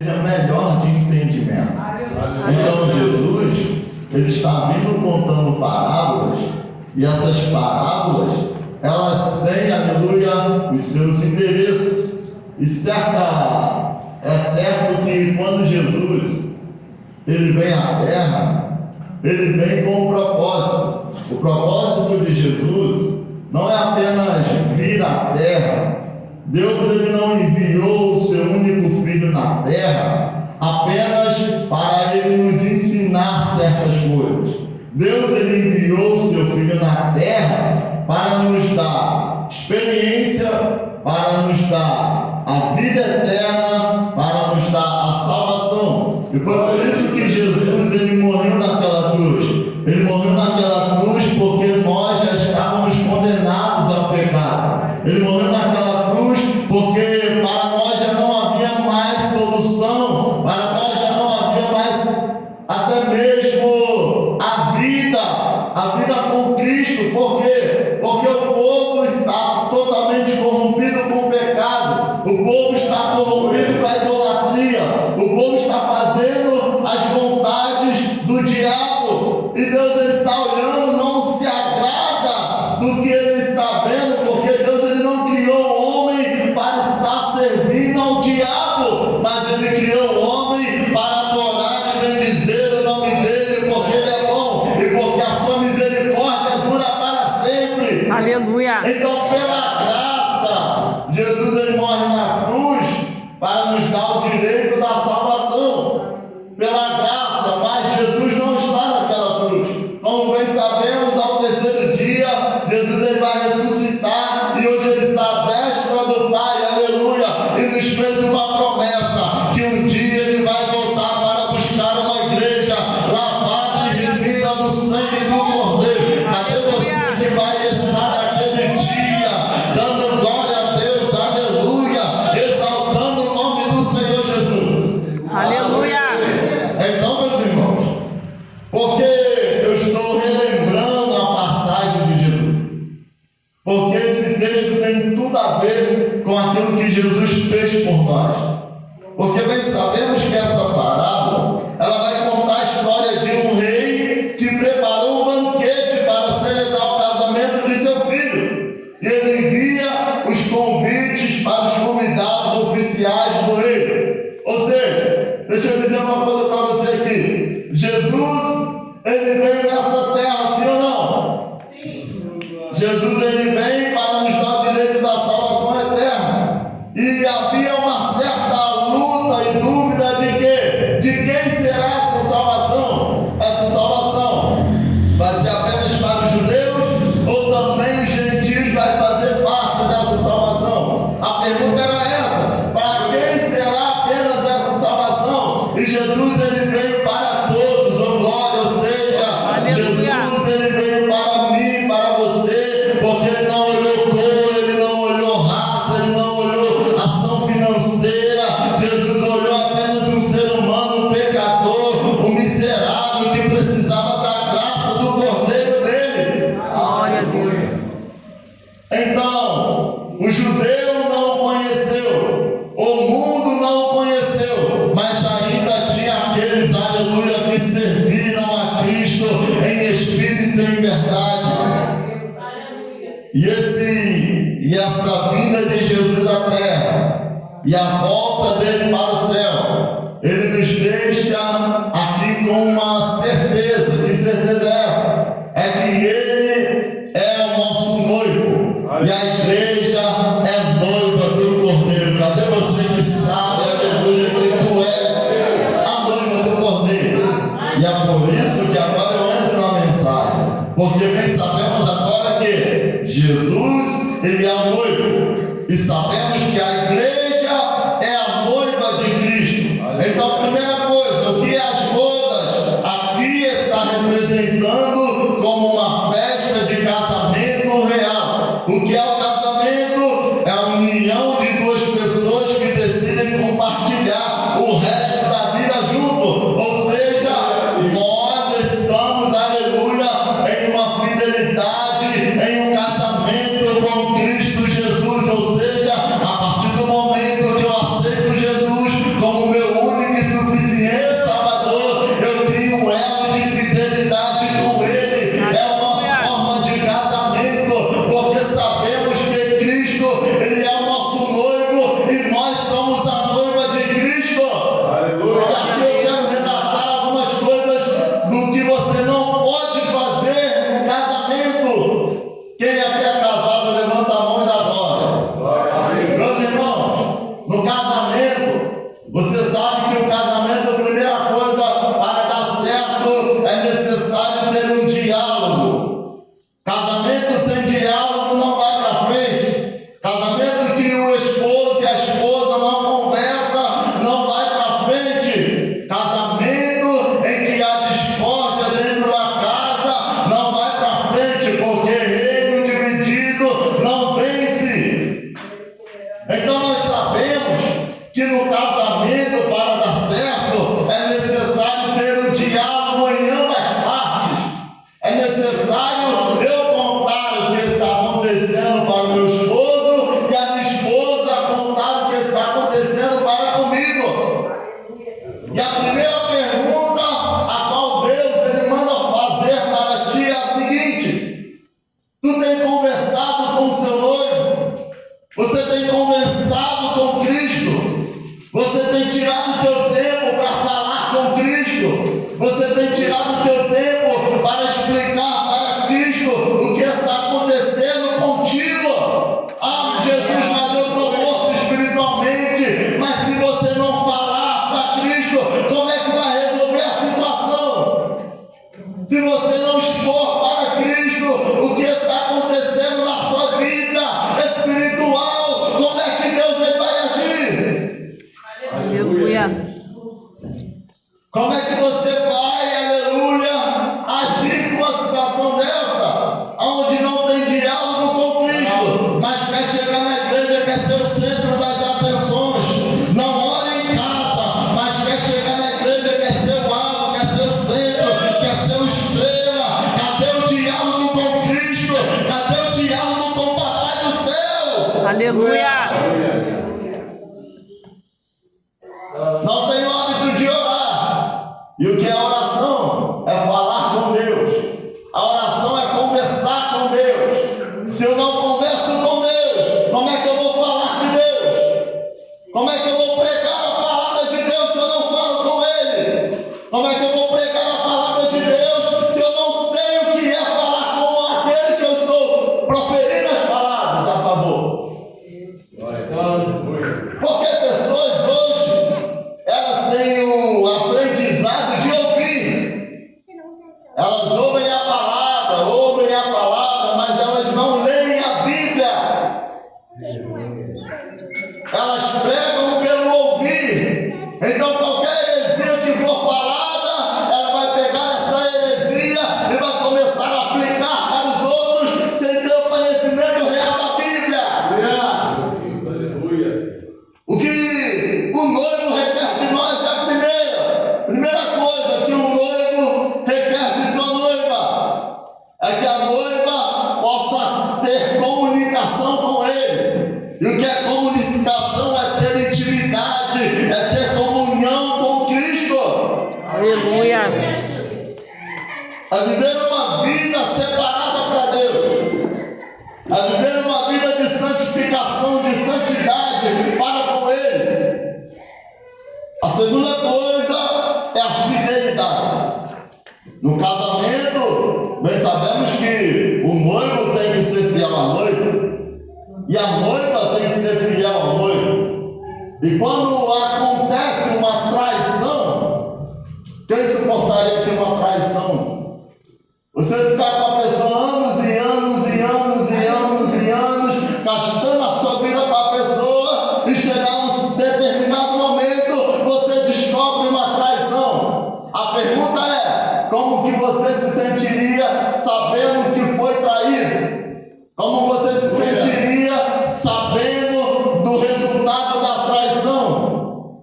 melhor de entendimento. Então Jesus, ele está vindo contando parábolas, e essas parábolas, elas têm, aleluia, os seus endereços. E é certo que quando Jesus ele vem à terra, ele vem com um propósito. O propósito de Jesus não é apenas vir à terra. Deus ele não enviou o seu único filho na terra apenas para ele nos ensinar certas coisas. Deus ele enviou o seu filho na terra para nos dar experiência, para nos dar a vida eterna, para nos dar a salvação. E foi por isso que Jesus ele morreu naquela cruz. Ele morreu naquela cruz porque nós já estávamos condenados ao pecado. Ele morreu naquela cruz porque para nós já não havia mais solução, para nós já não havia mais até mesmo a vida com Cristo. Por quê? Porque o povo está totalmente corrompido com o pecado, o povo está corrompido com a idolatria, o povo está fazendo as vontades do diabo, e Deus ele está olhando, não se agrada do que ele está vendo, porque Deus ele não criou o homem para estar servindo ao diabo, mas ele criou o homem para adorar e bendizer o nome dele, porque ele é bom e porque a sua misericórdia dura para sempre. Aleluia. Então, pela graça, Jesus ele morre na cruz para nos dar o direito da salvação. Pela graça, mas Jesus não está naquela cruz. Como bem sabemos, ao terceiro dia, Jesus ele vai ressuscitar e hoje ele está à destra do Pai, aleluia, e nos fez uma promessa, que um dia ele vai voltar para buscar uma igreja lavada e remida no sangue do Cordeiro. Cadê você que vai estar naquele dia, dando glória a Deus, aleluia, exaltando o nome do Senhor Jesus? Aleluia. Então, meus irmãos, porque eu estou relembrando a passagem de Jesus, porque esse texto tem tudo a ver com aquilo que Jesus fez por nós. Porque bem sabemos que essa parábola, ela vai contar a história de um rei que preparou um banquete para celebrar o casamento de seu filho. E ele envia os convites para os convidados oficiais do rei. Ou seja, deixa eu dizer uma coisa para você aqui. Jesus, ele veio nessa terra, sim ou não? Sim. Jesus, ele vem para nos dar o direito da salvação eterna. E havia uma certa luta e dúvida de quê? De quem será essa salvação? Essa salvação vai ser apenas para os judeus ou também os gentios vai fazer parte dessa salvação? A pergunta era essa: para quem será apenas essa salvação? E Jesus ele veio para todos, oh glória, ou seja, Jesus ele veio para mim, para você, porque ele não olhou cor, ele não olhou raça, ele não olhou ação financeira. Jesus olhou apenas um ser humano, um pecador, um miserável que precisava da graça do Cordeiro dele. Glória a Deus. Então, o judeu não o conheceu, o mundo não o conheceu, mas ainda tinha aqueles, aleluia, que serviram a Cristo em espírito e em verdade. E essa vinda de Jesus à terra e a volta dele para o céu, ele nos deixa aqui com uma certeza. Que certeza é essa? É que ele é o nosso noivo e a igreja é noiva do Cordeiro. Cadê você que sabe, aleluia, que tu és a noiva do Cordeiro? E é por isso que agora eu entro na mensagem, porque bem sabemos agora que Jesus, ele é o noivo, e sabemos que a igreja é a noiva de Cristo. Então, primeira coisa, o que é as bodas? Aqui está representando como uma festa de casamento real. O que é o casamento? É a união de duas pessoas que decidem compartilhar o resto da vida junto. Ou seja, nós estamos, aleluia, em uma fidelidade, em um casamento com Cristo Jesus. Ou seja, a partir Você sabe que o casamento, a primeira coisa para dar certo, é necessário ter um diálogo. Casamento sem diálogo não vai para frente. Casamento que o esposo e a esposa não conversam, não vai para frente. Casamento em que há discórdia dentro da casa, não vai para frente, porque reino dividido não vence. Então nós sabemos que no casamento, para dar certo, é necessário ter um diálogo em ambas partes. É necessário eu contar o que está acontecendo para o meu esposo e a minha esposa contar o que está acontecendo para comigo. E a primeira pergunta a qual Deus ele manda fazer para ti é a seguinte: tu tem conversado com o seu noivo? Você tem conversado com Cristo? Você tem tirado o teu tempo para falar com Cristo? Você tem tirado o teu tempo para explicar para Cristo o que está acontecendo contigo? Ah, Jesus, mas eu estou morto espiritualmente. Mas se você não falar para Cristo, como é que vai resolver a situação? Se você não expor para Cristo o que está acontecendo na sua vida espiritual, como é que Deus ele vai agir? Aleluia. Como é que você vai, aleluia, agir com uma situação dessa, onde não tem diálogo com Cristo, mas quer chegar na igreja, quer ser o centro das atenções, não ora em casa, mas quer chegar na igreja, quer ser o alvo, quer ser o centro, quer ser o estrela? Cadê o diálogo com Cristo? Cadê o diálogo com o Papai do céu? Aleluia. Não tem o hábito de orar. E o que é oração? É falar com Deus. A oração é conversar com Deus. Se eu não converso com Deus, como é que eu vou falar de Deus? Como é que eu vou pregar a palavra de Deus se eu não falo com Ele? Como é que eu vou pregar a palavra de Deus se eu não sei o que é falar com aquele que eu estou proferindo as palavras a favor? Porque pessoas hoje, elas têm o aprendizado de ouvir. Elas ouvem a palavra, mas elas não leem a Bíblia. Elas pregam pelo ouvir. Então qualquer heresia que for falada, ela vai pegar essa heresia e vai começar a aplicar para os outros sem ter o conhecimento real da Bíblia. O que o noivo requer de nós é a primeira coisa que o noivo requer de sua noiva, é que a noiva possa ter comunicação com ele. E o que é comunicação? É ter intimidade, é ter comunhão com Cristo. Aleluia. É viver uma vida separada para Deus. É viver uma vida de santificação, de santidade para com Ele. A segunda coisa é a fidelidade. No casamento, nós sabemos que o noivo tem que ser fiel à noiva e a noiva tem que ser fiel ao noivo. E quando acontece uma traição, quem suportaria que uma traição? Você ficar com a pessoa anos e anos e anos e anos e anos, gastando a sua vida para a pessoa, e chegar num determinado momento, você descobre uma traição. A pergunta é: como que você se sentiria sabendo que foi traído? Como você se sentiria sabendo do resultado da traição?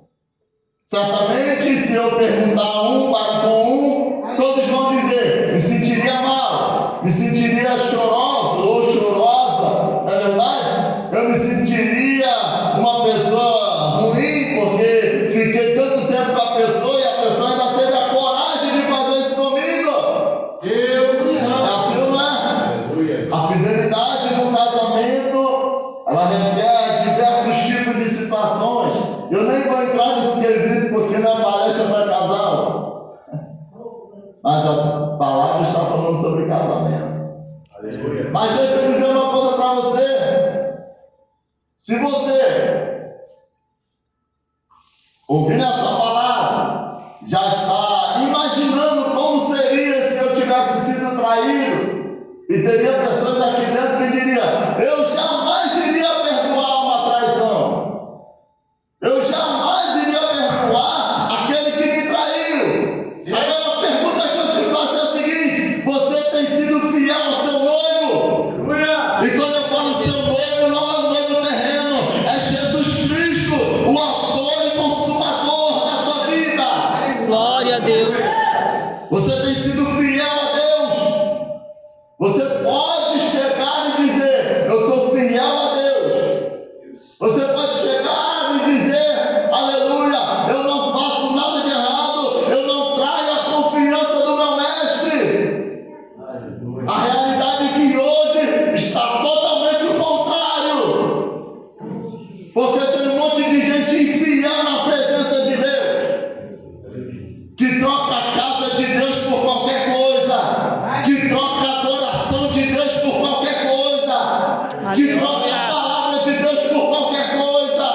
Certamente, se eu perguntar um para com um, todos vão dizer: me sentiria mal, me sentiria choroso ou chorosa, não é verdade? Eu me sentiria uma pessoa ruim, porque fiquei tanto tempo com a pessoa e a pessoa ainda teve a coragem de fazer isso comigo. É assim, não é? A fidelidade no casamento, ela requer diversos tipos de situações. Eu nem vou entrar nesse quesito porque não é palestra para casal. Mas a palavra está falando sobre casamento. Aleluia. Mas deixa eu dizer uma coisa para você. Se você ouvindo essa palavra, já está imaginando como seria se eu tivesse sido traído. E teria pessoas aqui dentro que diriam: eu jamais iria perdoar uma traição. Eu jamais iria perdoar aquele que me traiu. Agora a pergunta que eu te faço é a seguinte: você tem sido fiel ao seu noivo? E quando eu falo seu noivo, não é um noivo terreno, é Jesus Cristo, o autor e consumador da tua vida. Glória a Deus. Você tem sido fiel a Deus. Você pode chegar e dizer: eu sou fiel a Deus. Você pode chegar e dizer: aleluia, eu não faço nada de errado, eu não traio a confiança do meu mestre. A realidade é que hoje está totalmente o contrário, porque tem um monte de gente infiel na presença de Deus, que troca a casa de Deus por qualquer coisa, que troca a adoração de Deus por qualquer coisa, que troca a palavra de Deus por qualquer coisa.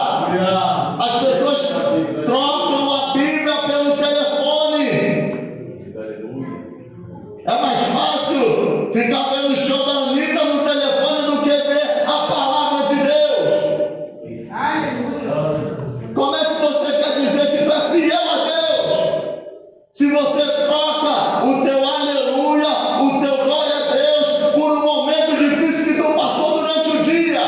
As pessoas trocam a Bíblia pelo telefone. É mais fácil ficar vendo o show da Anitta no telefone do que ver a palavra de Deus. Como é que você quer dizer que tu é fiel a Deus se você troca o teu aleluia, o teu glória a Deus por um momento difícil que tu passou durante o dia?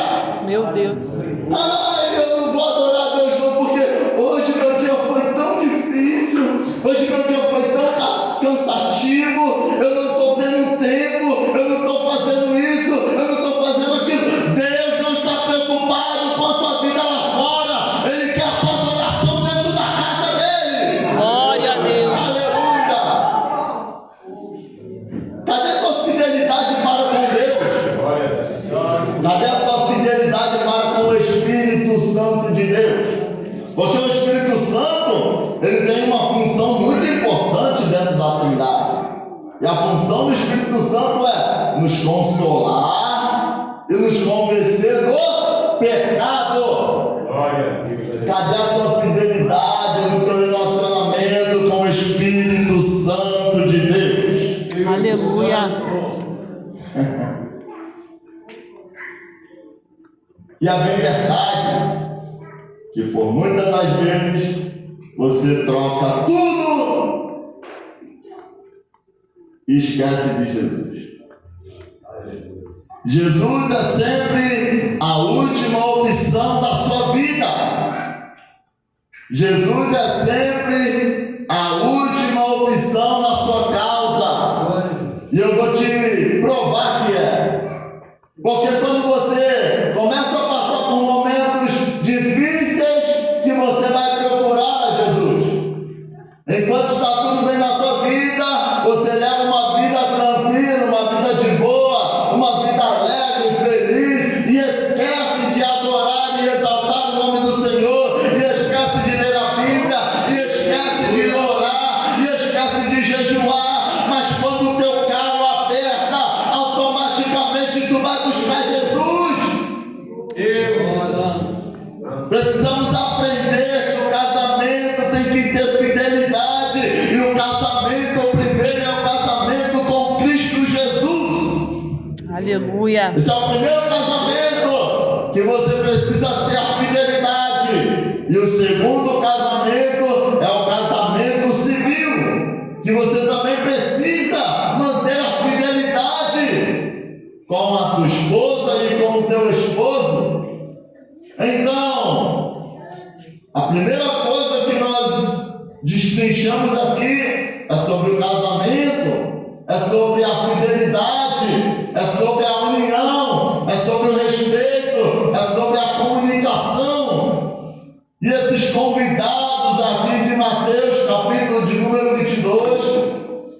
Meu Deus. Ai, eu não vou adorar Deus não, porque hoje meu dia foi tão difícil, hoje meu dia foi tão cansativo, eu não estou tendo tempo, eu não estou fazendo isso, eu não estou fazendo aquilo. Deus não está preocupado com a tua vida lá fora, Ele quer a tua adoração dentro da casa dEle. Glória a Deus. Aleluia! Cadê a tua fidelidade para com Deus? Cadê a tua fidelidade para com o Espírito Santo de Deus? Porque o Espírito Santo, ele tem uma função muito importante dentro da Trindade. E a função do Espírito Santo é nos consolar e nos convencer do pecado. Cadê a tua fidelidade no teu relacionamento com o Espírito Santo de Deus? Aleluia. E a bem verdade que por muitas das vezes você troca tudo e esquece de Jesus. Jesus é sempre a última opção da sua vida. Jesus é sempre a última opção na sua causa. E eu vou te provar que é. Porque quando você começa a passar por momentos difíceis, que você vai procurar a Jesus. Enquanto está tudo bem na tua vida, você leva uma vida tranquila, uma vida de boa, uma vida alegre, feliz, e esquece de adorar e exaltar o nome do Senhor, e esquece de ler a Bíblia, e esquece de orar, e esquece de jejuar. Mas quando o teu calo aperta, automaticamente tu vai buscar Jesus. Precisamos aprender que o casamento tem que ter fidelidade, e o casamento, o primeiro é o casamento com Cristo Jesus. Aleluia. Esse é o primeiro casamento que você precisa ter a fidelidade, e o segundo casamento é o casamento civil, que você também precisa manter a fidelidade com a tua esposa e com o teu esposo. Então, a primeira coisa que nós destrinchamos aqui é sobre o casamento, é sobre a fidelidade, é sobre a união, é sobre o respeito, é sobre a comunicação. E esses convidados aqui de Mateus, capítulo de número 22,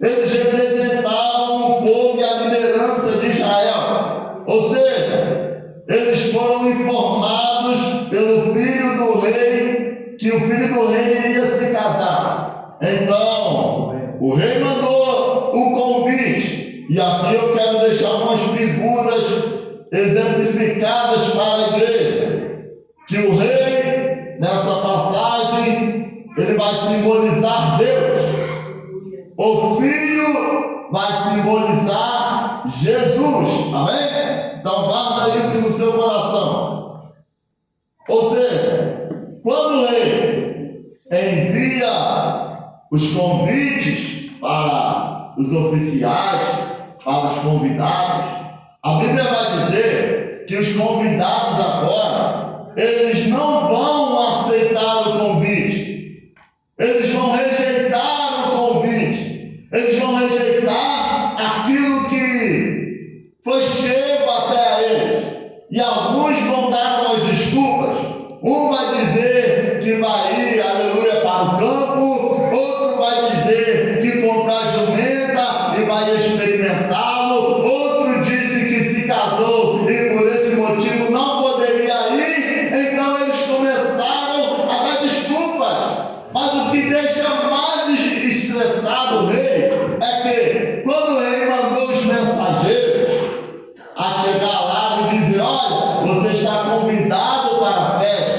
eles representavam o povo e a liderança de Israel. Ou seja, eles foram informados pelo filho do rei que o filho do rei iria se casar. Então, o rei mandou o convite. E aqui eu quero deixar algumas figuras exemplificadas para a igreja. Que o rei, nessa passagem, vai simbolizar Deus. O Filho vai simbolizar Jesus. Amém? Então guarda isso no seu coração. Ou seja, quando o rei envia os convites para os oficiais, para os convidados, a Bíblia vai dizer que os convidados agora, eles não vão aceitar o convite, eles vão rejeitar o convite, eles vão rejeitar aquilo que foi chego até eles, e alguns vão dar umas desculpas. Um vai dizer que vai ir, aleluia, para o campo, outro vai dizer que comprar jumenta e vai experimentá-lo, outro disse que se casou e por esse motivo não poderia ir. Então eles começaram a dar desculpas. Mas o que deixa mais estressado o rei é que quando o rei mandou os mensageiros a chegar lá e dizer: olha, você está convidado para a festa.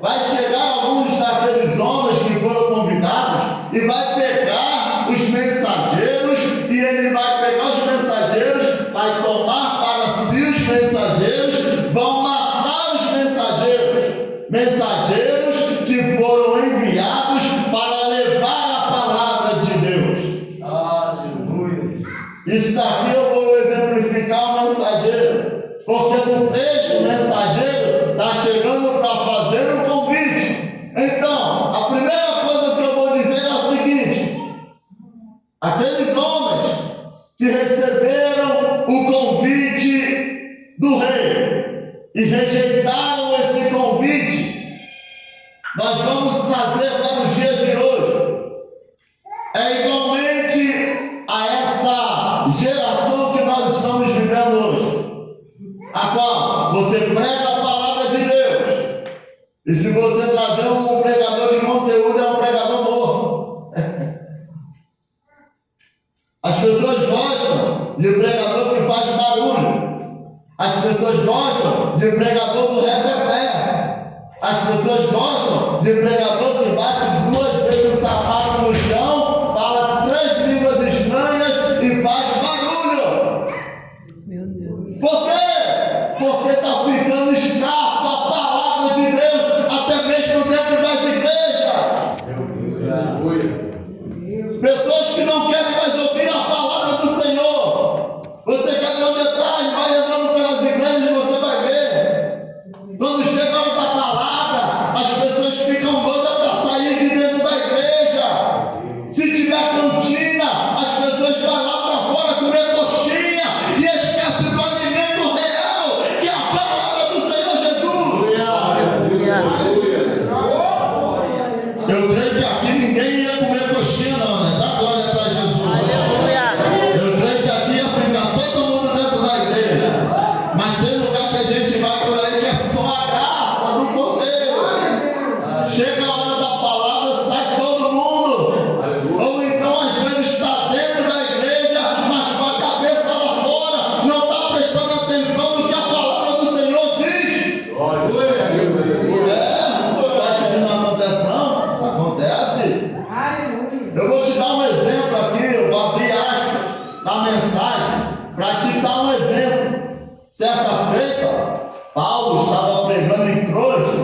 Vai chegar alguns daqueles homens que foram convidados e vai pegar os mensageiros, e ele vai pegar os mensageiros, vai tomar para si os mensageiros, vão matar os mensageiros, mensageiros que foram enviados para levar a palavra de Deus. Aleluia. Isso daqui eu vou exemplificar o mensageiro, porque no texto o mensageiro está chegando para fazer um convite. Então, a primeira coisa que eu vou dizer é a seguinte: aqueles homens que receberam o convite do rei e rejeitaram esse convite, nós vamos trazer para os dias de hoje. É igualmente a esta geração que nós estamos vivendo hoje, a qual você prega a palavra de Deus, e se você trazer um pregador de conteúdo, é um pregador morto. As pessoas gostam de pregador que faz barulho, as pessoas gostam de pregador do repeté, as pessoas gostam de pregador que bate 2 vezes o sapato no chão, fala 3 línguas estranhas e faz barulho. Meu Deus. Por quê? Porque está ficando escasso a palavra de Deus, até mesmo dentro das igrejas. Aleluia. Pessoas que não querem mais ouvir a palavra do Senhor. Você quer ver um detalhe? Vai andando pelas igrejas e você vai ver. Quando chega a hora da palavra, as pessoas ficam doidas para sair de dentro da igreja. Se tiver cantina, as pessoas vão lá para fora comer coxinha e esquecem do alimento real, que é a palavra do Senhor Jesus. Eu creio que aqui ninguém ia comer coxinha não, né? Dá glória para Jesus. Aleluia. Eu creio que aqui ia ficar todo mundo dentro da igreja. Mas tem lugar que a gente vai por aí que é só a graça do Cordeiro. Chega a hora da palavra, sai todo mundo. Ou então às vezes está dentro da igreja, mas com a cabeça lá fora, não está prestando atenção no que a palavra do Senhor diz. Acho que não acontece não? Acontece. Eu vou te dar um exemplo aqui, eu vou abrir aspas na mensagem para te dar um exemplo. Certa feita, Paulo estava pregando em Troade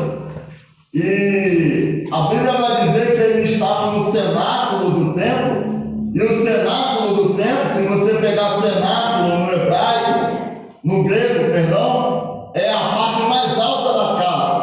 e a Bíblia vai dizer que ele estava no cenáculo do templo, e o cenáculo do templo, se você pegar cenáculo no hebraico, no grego, perdão, é a parte mais alta da casa.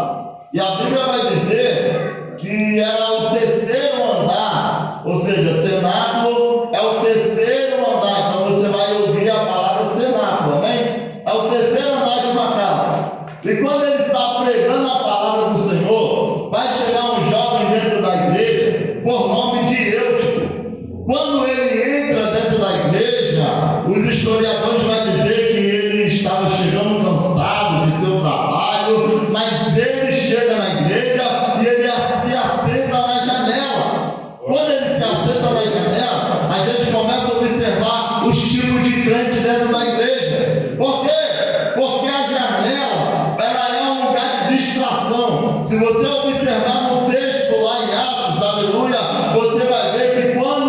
E a Bíblia vai dizer que era o terceiro andar, ou seja, cenáculo é o terceiro andar. Então você vai ouvir a palavra cenáculo, amém? É o terceiro andar de uma casa. E quando ele está pregando a palavra do Senhor, vai chegar um jovem dentro da igreja, por nome de Eutico. Quando ele entra dentro da igreja, os historiadores vão dizer que ele estava chegando cansado de seu trabalho, mas ele chega na igreja e ele se assenta na janela. Quando ele se assenta na janela, a gente começa a observar os tipos de crente dentro da igreja. Por quê? Porque a janela, ela é um lugar de distração. Se você observar no texto lá em Atos, aleluia, você vai ver que quando